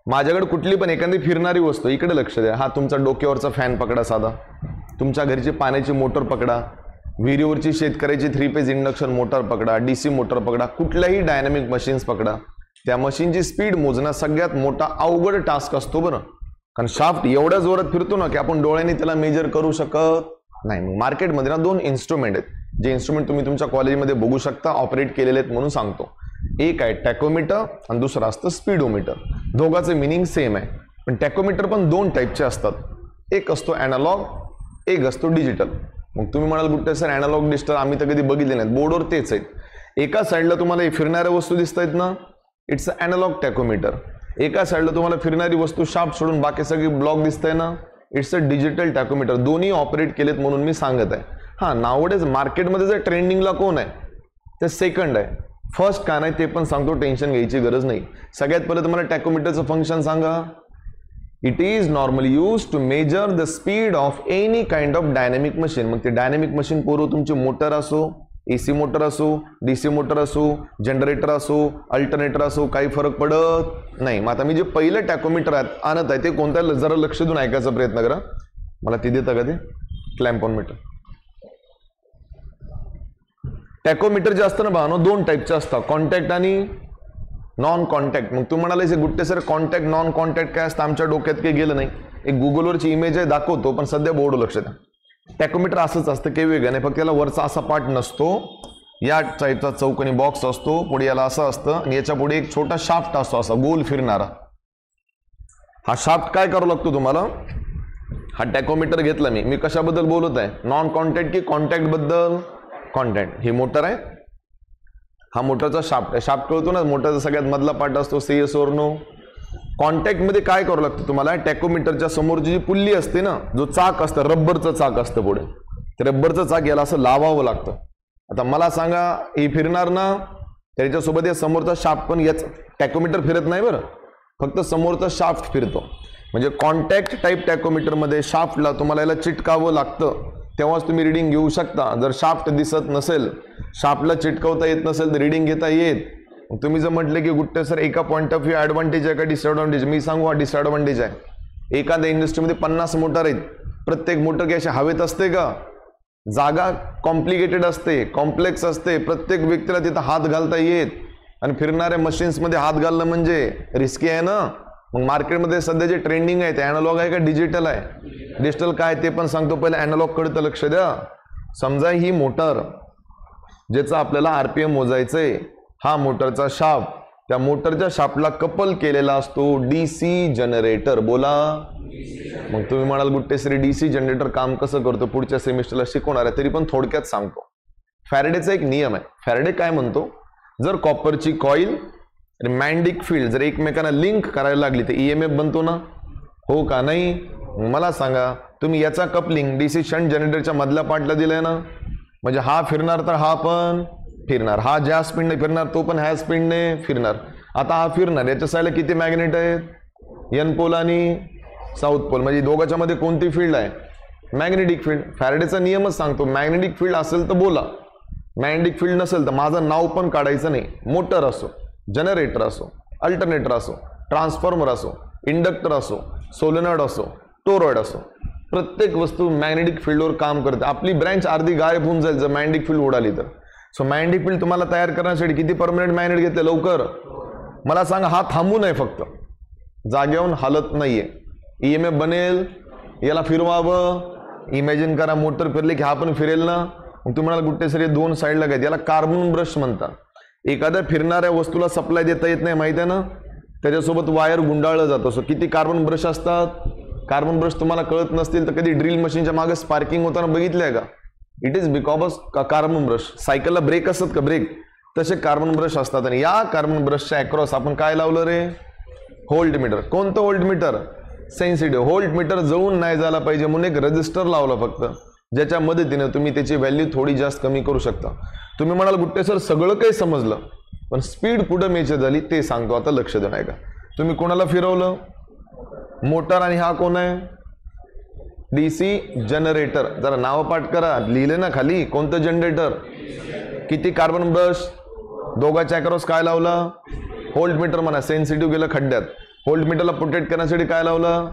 माझ्याकडे कुठली पण एखादी फिरणारी वस्तू, इकडे लक्ष द्या, हा तुमचा डोक्यावरचा फॅन पकडा साधा, तुमच्या घरची पाण्याची मोटर पकडा, विहिरीवरची शेतकऱ्याची 3 फेज इंडक्शन मोटर पकडा, DC मोटर पकडा, कुठल्याही डायनॅमिक मशीन्स पकडा, त्या मशीनची स्पीड मोजणं सगळ्यात मोठा अवघड टास्क असतो बरं. कारण शाफ्ट एवढ्या जोरात फिरतो ना की आपण डोळ्यांनी त्याला मेजर करू शकत नाही. मार्केटमध्ये ना 2 इन्स्ट्रुमेंट आहेत, जे इन्स्ट्रुमेंट तुम्ही तुमच्या कॉलेजमध्ये बघू शकता, ऑपरेट केलेले आहेत म्हणून सांगतो. एक आहे टॅकोमीटर आणि दुसरं असतं स्पीडोमीटर. दोघांचे मिनिंग सेम आहे, पण टॅकोमीटर पण 2 टाईपचे असतात. एक असतो ॲनालॉग, एक असतो डिजिटल. मग तुम्ही म्हणाल कुठे सर ॲनालॉग डिजिटल आम्ही तर कधी बघितले नाहीत. बोर्डवर तेच आहेत. एका साईडला तुम्हाला फिरणाऱ्या वस्तू दिसत आहेत ना, इट्स अ ॲनालॉग टॅकोमीटर. एका साईडला तुम्हाला फिरणारी वस्तू शाफ्ट सोडून बाकी सगळी ब्लॉक दिसतंय ना, इट्स अ डिजिटल टॅकोमीटर. दोन्ही ऑपरेट केलेत म्हणून मी सांगत आहे. हां, नावडेज मार्केटमध्ये जर ट्रेंडिंगला कोण आहे ते सेकंड आहे, फर्स्ट का नाही ते पण सांगतो, टेन्शन घ्यायची गरज नाही. सगळ्यात पहिले तुम्हाला टॅकोमीटरचं फंक्शन सांगा. It is normally use to measure the speed of any kind of dynamic machine. मग ते डायनॅमिक मशीन पोरं तुमची मोटर असो, AC मोटर असो, DC मोटर असो, जनरेटर असो, अल्टरनेटर असो, काही फरक पडत नाही. मग आता मी जे पहिलं टॅकोमीटर आणत आहे ते कोणत्या, जरा लक्ष देऊन ऐकायचा प्रयत्न करा. मला ती देता का ते क्लॅम्प ऑन मीटर. टॅकोमीटर जे असतं ना भावनो 2 टाईपचे असतात, कॉन्टॅक्ट आणि नॉन कॉन्टॅक्ट. मग तू म्हणाले Gutte sir contact non contact काय असतं, आमच्या डोक्यात काही गेलं नाही. एक गुगलवरची इमेज आहे दाखवतो, पण सध्या बोर्ड लक्ष द्या. टॅकोमीटर असंच असतं, काही वेगळं नाही, फक्त याला वरचा असा पार्ट नसतो, या टाईपचा चौकोनी बॉक्स असतो, पुढे याला असं असतं आणि याच्या पुढे एक छोटा शाफ्ट असतो असा गोल फिरणारा. हा शाफ्ट काय करावं लागतो तुम्हाला, हा टॅकोमीटर घेतला मी कशाबद्दल बोलत आहे, नॉन कॉन्टॅक्ट की कॉन्टॅक्ट बद्दल. कॉन्टॅक्ट ही मोटर आहे, हा मोटरचा शाफ्ट आहे. शाफ्ट कळतो ना, मोटरचा सगळ्यात मधला पार्ट असतो, CS or no. कॉन्टॅक्ट मध्ये काय करावं लागतं तुम्हाला, टॅकोमीटरच्या समोरची जी पुल्ली असते ना, जो चाक असतं, रब्बरचं चाक असतं पुढे, ते रब्बरचं चाक याला असं लावावं लागतं. आता मला सांगा, हे फिरणार ना, त्याच्यासोबत या समोरचा शाफ्ट पण, याच टॅकोमीटर फिरत नाही बरं, फक्त समोरचा शाफ्ट फिरतो. म्हणजे कॉन्टॅक्ट टाईप टॅकोमीटरमध्ये शाफ्टला तुम्हाला याला चिटकावं लागतं, तेव्हाच तुम्ही रिडिंग घेऊ शकता. जर शाफ्ट दिसत नसेल, शाफ्टला चिटकवता येत नसेल तर रिडिंग घेता येत. तुम्ही जर म्हटले की गुट्टे सर एका पॉईंट ऑफ व्ह्यू ॲडव्हान्टेज आहे का डिसएडव्हान्टेज, मी सांगू हा डिसएडव्हान्टेज आहे. एखाद्या इंडस्ट्रीमध्ये 50 मोटर आहेत, प्रत्येक मोटर की अशी हवेत असते का, जागा कॉम्प्लिकेटेड असते, कॉम्प्लेक्स असते, प्रत्येक व्यक्तीला तिथं हात घालता येत, आणि फिरणाऱ्या मशीन्समध्ये हात घालणं म्हणजे रिस्की आहे ना. मग मार्केटमध्ये सध्या जे ट्रेंडिंग आहे ते ॲनालॉग आहे का डिजिटल आहे, डिजिटल काय ते पण सांगतो. पहिले ॲनालॉग कडे तर लक्ष द्या. समजा ही मोटर ज्याचं आपल्याला RPM मोजायचंय, हा मोटरचा शाफ्ट, त्या मोटरच्या शाफ्टला कपल केलेला असतो DC जनरेटर. बोला. मग तुम्ही म्हणाल गुट्टे सर DC जनरेटर काम कसं करतो, पुढच्या सेमिस्टरला शिकवणार आहे, तरी पण थोडक्यात सांगतो. फॅरेडेचा एक नियम आहे. फॅरेडे काय म्हणतो, जर कॉपरची कॉईल आणि मॅग्नेटिक फील्ड जर एकमेकांना लिंक करायला लागली तर EMF बनतो ना, हो का नाही. मला सांगा, तुम्ही याचा कपलिंग DC शंट जनरेटरच्या मधल्या पार्टला दिलाय ना, म्हणजे हा फिरणार तर हा पण फिरणार, हा ज्या स्पीडने फिरणार तो पण ह्या स्पीडने फिरणार. आता हा फिरणार, याच्या साईडला किती मॅग्नेट आहेत, N पोल आणि साऊथ पोल, म्हणजे दोघांच्या मध्ये कोणती फील्ड आहे, मॅग्नेटिक फील्ड. फॅरेडेचा नियमच सांगतो, मॅग्नेटिक फील्ड असेल तर बोला, मॅग्नेटिक फील्ड नसेल तर माझं नाव पण काढायचं नाही. मोटर असो, जनरेटर असो, अल्टरनेटर असो, ट्रान्सफॉर्मर असो, इंडक्टर असो, सोलेनॉइड असो, टोरॉइड असो, प्रत्येक वस्तू मॅग्नेटिक फील्डवर काम करते. आपली ब्रँच अर्धी गायब होऊन जाईल जर मॅग्नेटिक फील्ड उडाली तर. सो मॅग्नेटिक फील्ड तुम्हाला तयार करण्यासाठी किती परमनंट मॅग्नेट घेतले लवकर मला सांगा. हा थांबू नये, फक्त जागेवरून हालत नाहीये, EMF बनेल, याला फिरवावं. इमॅजिन करा मोटर फिरली की हा पण फिरेल ना. मग तुम्हाला गुट्टे सर 2 साईडला काय, याला कार्बन ब्रश म्हणतात. एखाद्या फिरणाऱ्या वस्तूला सप्लाय देता येत नाही माहिती आहे ना, त्याच्यासोबत वायर गुंडाळलं जातो. सो किती कार्बन ब्रश असतात. कार्बन ब्रश तुम्हाला कळत नसतील तर कधी ड्रिल मशीनच्या मागे स्पार्किंग होताना बघितलंय का, it is because of carbon brush. सायकलला ब्रेक असतात का ब्रेक, तसे कार्बन ब्रश असतात. आणि या कार्बन ब्रशच्या अक्रॉस आपण काय लावलं रे, व्होल्ट मीटर. कोणतं volt meter, sensitive volt meter. जळून नाही झाला पाहिजे म्हणून एक रजिस्टर लावला फक्त, ज्याच्या मदतीने तुम्ही त्याची व्हॅल्यू थोडी जास्त कमी करू शकता. तुम्ही म्हणाल गुट्टे सर सगळं काही समजलं, पण स्पीड कुठं मेजर झाली ते सांगतो. आता लक्ष देऊ. का तुम्ही कोणाला फिरवलं, मोटर, आणि हा कोण आहे, DC जनरेटर. जरा नाव पाठ करा, लिहिले ना खाली, कोणतं जनरेटर, किती कार्बन ब्रश, दोघांच्या अक्रॉस काय लावला, व्होल्ट मीटर म्हणा, सेन्सिटिव्ह गेलं खड्ड्यात. व्होल्टमीटरला प्रोटेक्ट करण्यासाठी काय लावलं?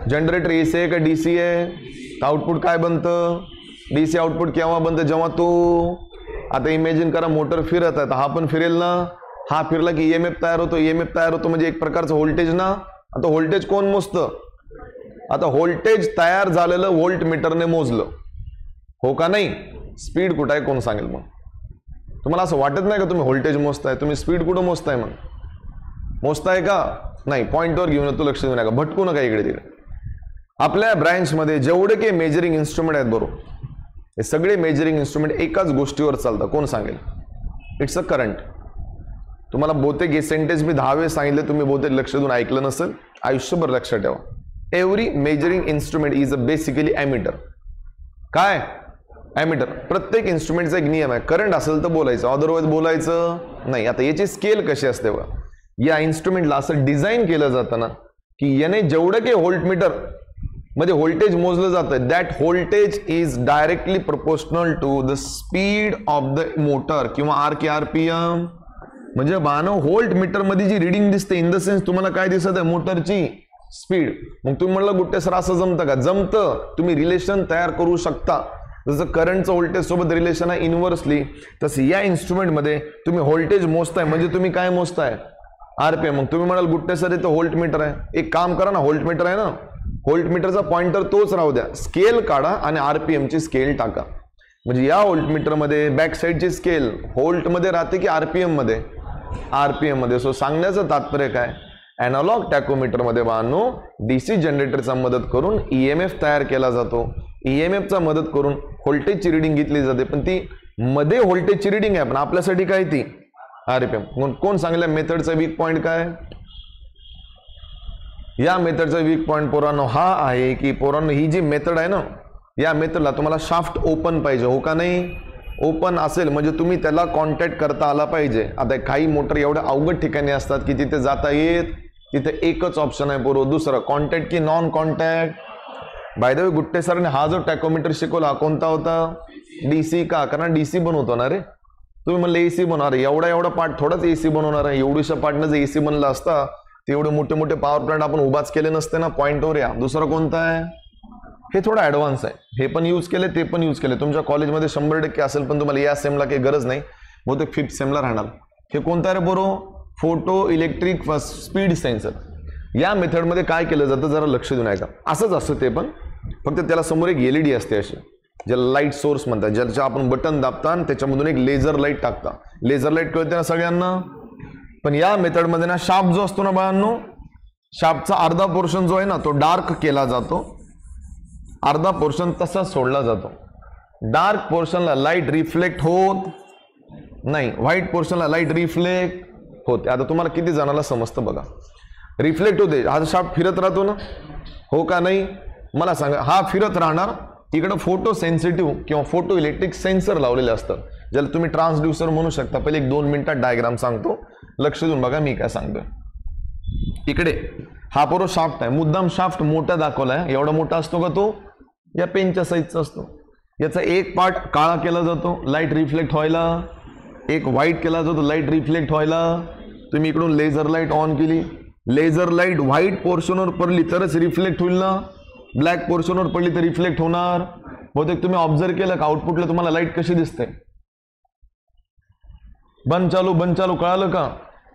जनरेटर एसी आहे का डीसी आहे? आउटपुट काय बनतं? डीसी आउटपुट केव्हा बनतं? जेव्हा तो, आता इमॅजिन करा मोटर फिरत आहे, हा पण फिरेल ना, हा फिरला की ईएमएफ तयार होतो, ईएमएफ तयार होतो म्हणजे एक प्रकारचं व्होल्टेज ना. आता व्होल्टेज कोण मोजतं? आता व्होल्टेज तयार झालेलं व्होल्टमीटरने मोजलं, हो का नाही? स्पीड कुठं आहे कोण सांगेल? मग तुम्हाला असं वाटत नाही का तुम्ही व्होल्टेज मोजताय? तुम्ही स्पीड कुठं मोजताय? मग मोजताय का नाही? पॉइंटवर घेऊन येतो, लक्ष देऊ नका, भटकू नका इकडे तिकडे. आपल्या ब्रँचमध्ये जेवढे काही मेजरिंग इन्स्ट्रुमेंट आहेत बरोबर, हे सगळे मेजरिंग इन्स्ट्रुमेंट एकाच गोष्टीवर चालतात, कोण सांगेल? It's a current. तुम्हाला बहुतेक हे सेंटेन्स मी 10 वेळेस सांगितले, तुम्ही बहुतेक लक्ष देऊन ऐकलं नसेल, आयुष्यभर लक्षात ठेवा. Every measuring instrument is a basically ammeter. काय? ॲमीटर. प्रत्येक इन्स्ट्रुमेंटचा एक नियम आहे, करंट असेल तर बोलायचं, अदरवाईज बोलायचं नाही. आता याची स्केल कशी असते बघा, या इन्स्ट्रुमेंटला असं डिझाईन केलं जातं ना की याने जेवढं काही व्होल्टमीटर मध्ये व्होल्टेज मोजलं जातं, that voltage is directly proportional to the speed of the motor किंवा आरपीएम. म्हणजे व्होल्टमीटर मध्ये जी रिडिंग दिसते, इन द सेन्स तुम्हाला काय दिसत आहे? मोटरची स्पीड. मग तुम्ही म्हणलं गुट्टे सर असं जमतं का? जमतं. तुम्ही रिलेशन तयार करू शकता. जसं करंटचं व्होल्टेज सोबत रिलेशन आहे इनव्हर्सली, तसं या इन्स्ट्रुमेंटमध्ये तुम्ही व्होल्टेज मोजताय म्हणजे तुम्ही काय मोजताय? आरपीएम. मग तुम्ही म्हणाल गुट्टे सर इथं व्होल्टमीटर आहे, एक काम करा ना, व्होल्टमीटर आहे ना, व्होल्टमीटरचा पॉइंटर तोच राहू द्या, स्केल काढा आणि आरपीएमची स्केल टाका. म्हणजे या व्होल्टमीटरमध्ये बॅक साईडची स्केल व्होल्टमध्ये राहते की आरपीएम मध्ये? आरपीएम मध्ये. सो सांगण्याचं तात्पर्य काय? अॅनालॉग टॅकोमीटरमध्ये बाळांनो डीसी जनरेटरचा मदत करून ईएमएफ तयार केला जातो. ईएमएफचा मदत करून व्होल्टेजची रिडिंग घेतली जाते, पण ती मध्ये व्होल्टेजची रिडिंग आहे, पण आपल्यासाठी काय ती? आरपीएम. म्हणून कोण सांगितलं मेथडचा वीक पॉइंट काय? या मेथडचा वीक पॉइंट पोरांनो हा आहे की पोरांनो ही जी मेथड आहे ना, या मेथडला तुम्हाला शाफ्ट ओपन पाहिजे, हो का नाही? ओपन असेल म्हणजे तुम्ही त्याला कॉन्टॅक्ट करता आला पाहिजे. आता काही मोटर एवढ्या अवघड ठिकाणी असतात की तिथे जाता येत, तिथे एकच ऑप्शन आहे पोरो, दुसरं कॉन्टॅक्ट की non contact. By the way Gutte सरांनी हा जो टॅकोमीटर शिकवला कोणता होता? डीसी. का? कारण डीसी बनवतो ना रे. तुम्ही म्हणले एसी बनवणार, एवढा पार्ट थोडाच एसी बनवणार आहे. एवढ्याशा पार्टनं जर एसी बनला असता तेवढे मोठे मोठे पॉवर प्लांट आपण उभाच केले नसते ना. पॉइंटवर या. दुसरं कोणतं आहे? हे थोडं ॲडव्हान्स आहे, हे पण यूज केले, ते पण यूज केले. तुमच्या कॉलेजमध्ये 100% असेल, पण तुम्हाला या सेमला काही गरज नाही, बहुतेक 5th सेमला राहणार. हे कोणतं आहे रे बोरो? Photoelectric speed sensor. या मेथडमध्ये काय केलं जातं जरा लक्ष देऊन ऐका. असंच असतं ते पण, फक्त त्याला समोर एक एलईडी असते अशी, ज्याला लाईट सोर्स म्हणतात, ज्याच्या आपण बटन दाबता आणि त्याच्यामधून एक लेझर लाईट टाकता. लेझर लाईट कळते ना सगळ्यांना? पण या मेथडमध्ये ना शाफ्ट जो असतो ना बाळांनो, शाफ्टचा अर्धा पोर्शन जो आहे ना तो डार्क केला जातो, अर्धा पोर्शन तसा सोडला जातो. डार्क पोर्शनला लाईट रिफ्लेक्ट होत नाही, व्हाईट पोर्शनला लाईट रिफ्लेक्ट होते. आता तुम्हाला किती जणांना समजतं बघा. रिफ्लेक्ट होते, हा शाफ्ट फिरत राहतो ना, हो का नाही? मला सांगा, हा फिरत राहणार, इकडे फोटो सेन्सिटिव्ह किंवा फोटो इलेक्ट्रिक सेन्सर लावलेले असतात, ज्याला तुम्ही ट्रान्सड्युसर म्हणू शकता. पहिले 1-2 मिनिटात डायग्राम सांगतो, लक्ष देऊन बघा मी काय सांगतोय. इकडे हा पोरो शाफ्ट आहे, मुद्दाम शाफ्ट मोठा दाखवलाय. एवढा मोठा असतो का तो? या पेनच्या साईजचा असतो. याचा एक पार्ट काळा केला जातो लाईट रिफ्लेक्ट व्हायला, एक व्हाईट केला जातो लाईट रिफ्लेक्ट व्हायला. तुम्ही इकडून लेझर लाईट ऑन केली, लेझर लाईट व्हाईट पोर्शनवर पडली तरच रिफ्लेक्ट होईल ना, ब्लॅक पोर्शनवर पडली तर रिफ्लेक्ट होणार. बहुतेक तुम्ही ऑब्झर्व केलं का आउटपुटला तुम्हाला लाईट कशी दिसते? बंद चालू कळालं का?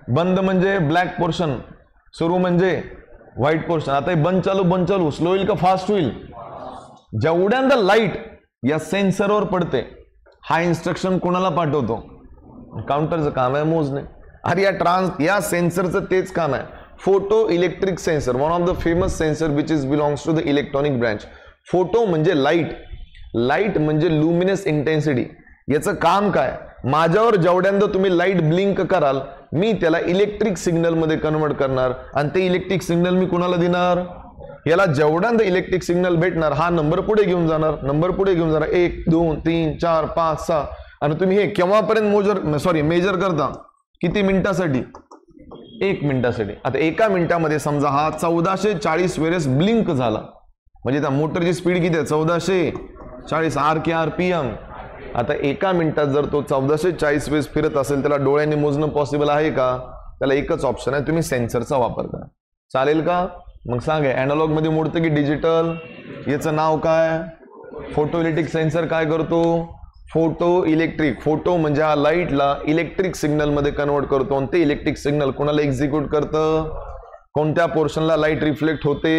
बंद म्हणजे ब्लॅक पोर्शन, सुरू म्हणजे व्हाईट पोर्शन. आता बंद चालू स्लो होईल का फास्ट होईल? जेवढ्यांदा लाईट या सेन्सरवर पडते, हा इन्स्ट्रक्शन कोणाला पाठवतो? काउंटरचं काम आहे मोजणे. अरे या सेन्सरचं तेच काम आहे. Photo electric sensor, one of the famous sensor which is belongs to the electronic branch. Photo म्हणजे लाईट, लाईट म्हणजे लुमिनस इंटेन्सिटी. याचं काम काय? माझ्यावर जेवढ्यांदा तुम्ही लाईट ब्लिंक कराल, मी त्याला इलेक्ट्रिक सिग्नल मध्ये कन्वर्ट करणार आणि ते इलेक्ट्रिक सिग्नल मी कुणाला देणार? याला जेवढ्यांदा इलेक्ट्रिक सिग्नल भेटणार, हा नंबर पुढे घेऊन जाणार, 1 2 3 4 5 6. आणि तुम्ही हे केव्हापर्यंत मेजर करता? किती मिनिटासाठी? 1 मिनिटासाठी. आता 1 मिनिटामध्ये समजा हा 1440 वेळेस ब्लिंक झाला, म्हणजे त्या मोटरची स्पीड किती आहे? 1440 आरपीएम. आता 1 मिनिटात जर तो 1440 वेळेस फिरत असेल, त्याला डोळ्यांनी मोजणं पॉसिबल आहे का? त्याला एकच ऑप्शन आहे, तुम्ही सेन्सरचा वापर करा. चालेल का? मग सांगा अॅनालॉग मध्ये मोडतं की डिजिटल? याचं नाव काय? फोटो इलेक्ट्रिक सेन्सर काय करतो? Photo electric. फोटो म्हणजे हा लाईटला इलेक्ट्रिक सिग्नल मध्ये कन्वर्ट करतो आणि ते इलेक्ट्रिक सिग्नल कोणाला एक्झिक्यूट करतं? कोणत्या पोर्शनला लाईट रिफ्लेक्ट होते?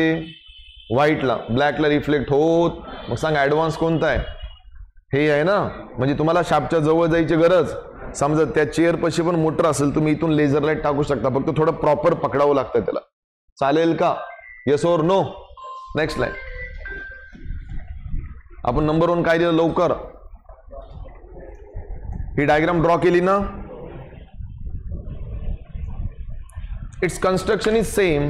व्हाईटला. ब्लॅकला रिफ्लेक्ट होत. मग सांगा ऍडव्हान्स कोणता आहे? हे आहे ना. म्हणजे तुम्हाला शापच्या जवळ जायची गरज, समजा त्या चेअर पशी पण मोटर असेल तुम्ही इथून लेझर लाईट टाकू शकता, फक्त थोडं प्रॉपर पकडावं लागतं त्याला. चालेल का? येस और नो? Next line. आपण नंबर 1 काय दिलं लवकर? ही डायग्राम ड्रॉ केली ना? It's construction is same